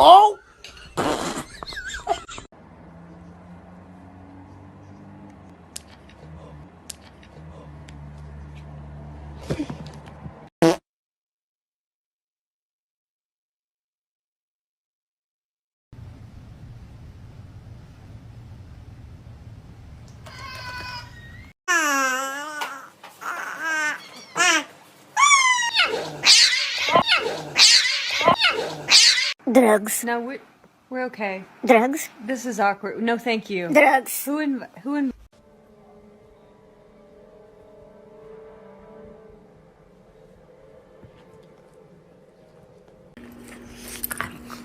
Oh! Drugs. No, we're okay. Drugs. This is awkward. No, thank you. Drugs. Who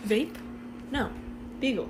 Vape? No. Beagle.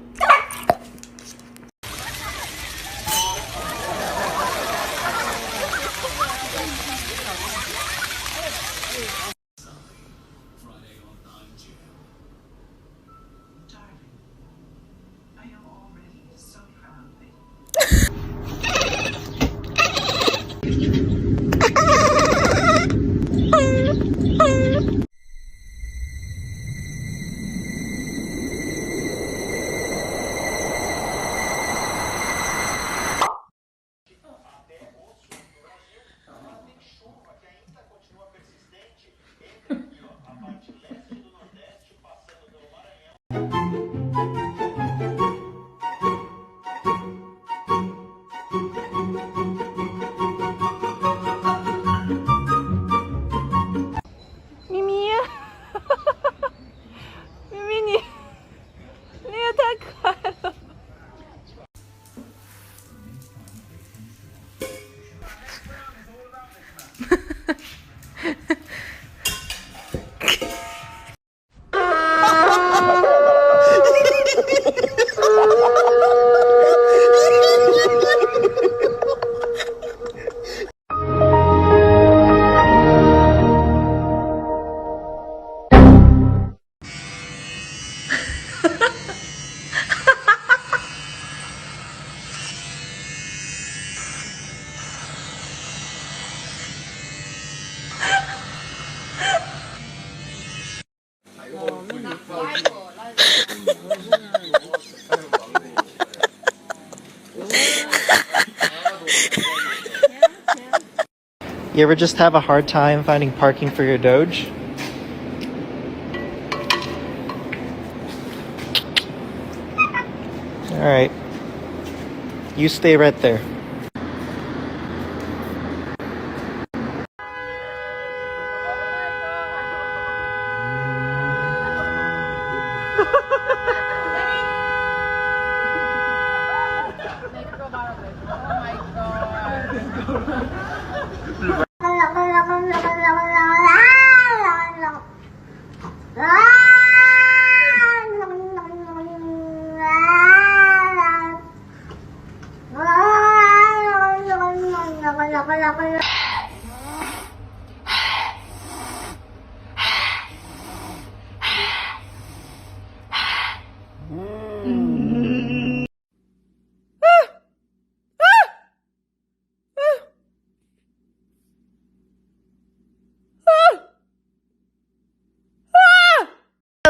You ever just have a hard time finding parking for your Doge? Alright. You stay right there.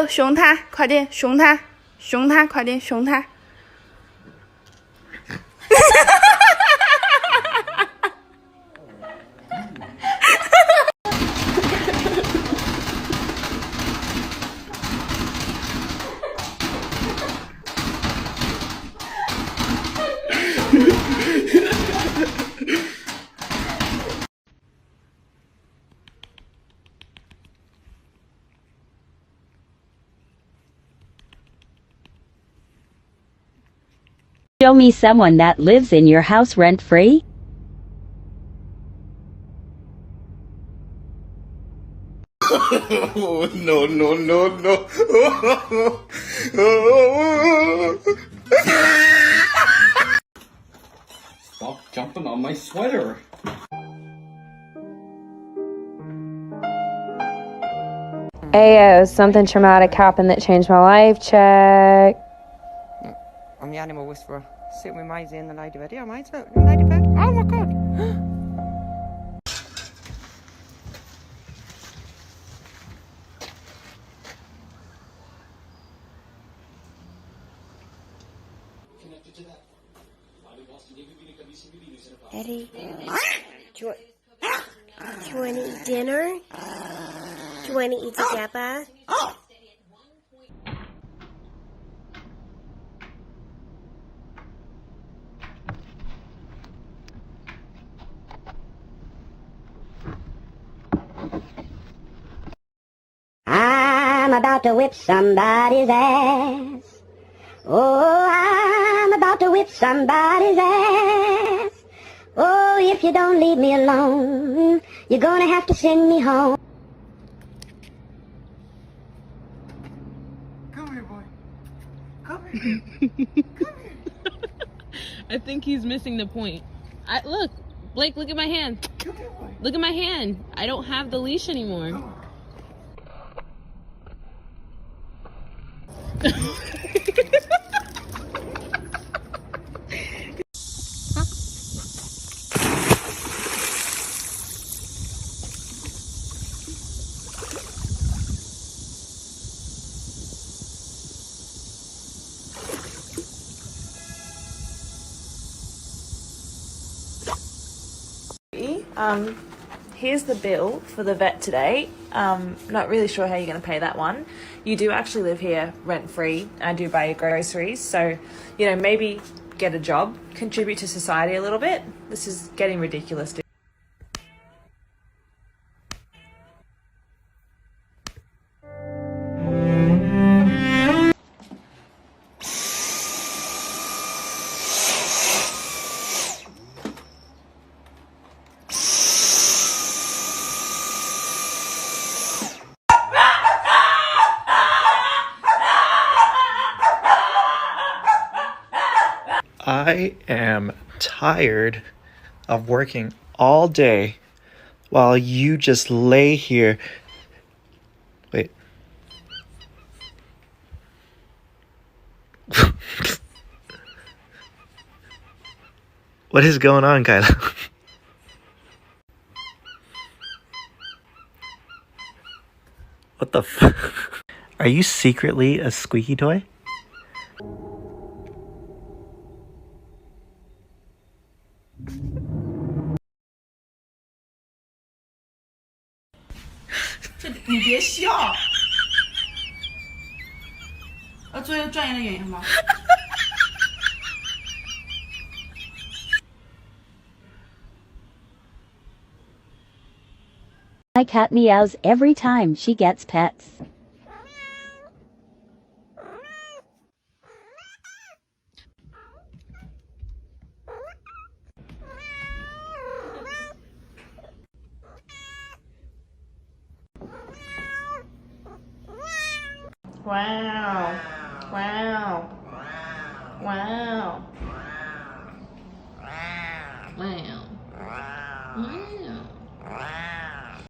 熊它，快点，熊它，熊它，快点，熊它。Show me someone that lives in your house rent-free? No, no, no, no. Stop jumping on my sweater. Ayo, something traumatic happened that changed my life. Check. I'm the animal whisperer. Sitting with Maisie in the lady bed. Yeah, Maisie, look, in the lady bed. Oh my god. Eddie, do you want to eat dinner? Do you want to eat together? I'm about to whip somebody's ass. Oh, I'm about to whip somebody's ass. Oh, if you don't leave me alone, you're gonna have to send me home. Come here, boy. Come here. Come here. I think he's missing the point. Look, Blake, look at my hand. Come here, boy. Look at my hand. I don't have the leash anymore. Come on. Here's the bill for the vet today. Not really sure how you're going to pay that one. You do actually live here rent-free. I do buy your groceries, so, you know, maybe get a job, contribute to society a little bit. This is getting ridiculous. I am tired of working all day while you just lay here. Wait. What is going on, Kyla? What the f? Are you secretly a squeaky toy? My cat meows every time she gets pets. Wow. Wow. Wow. Wow.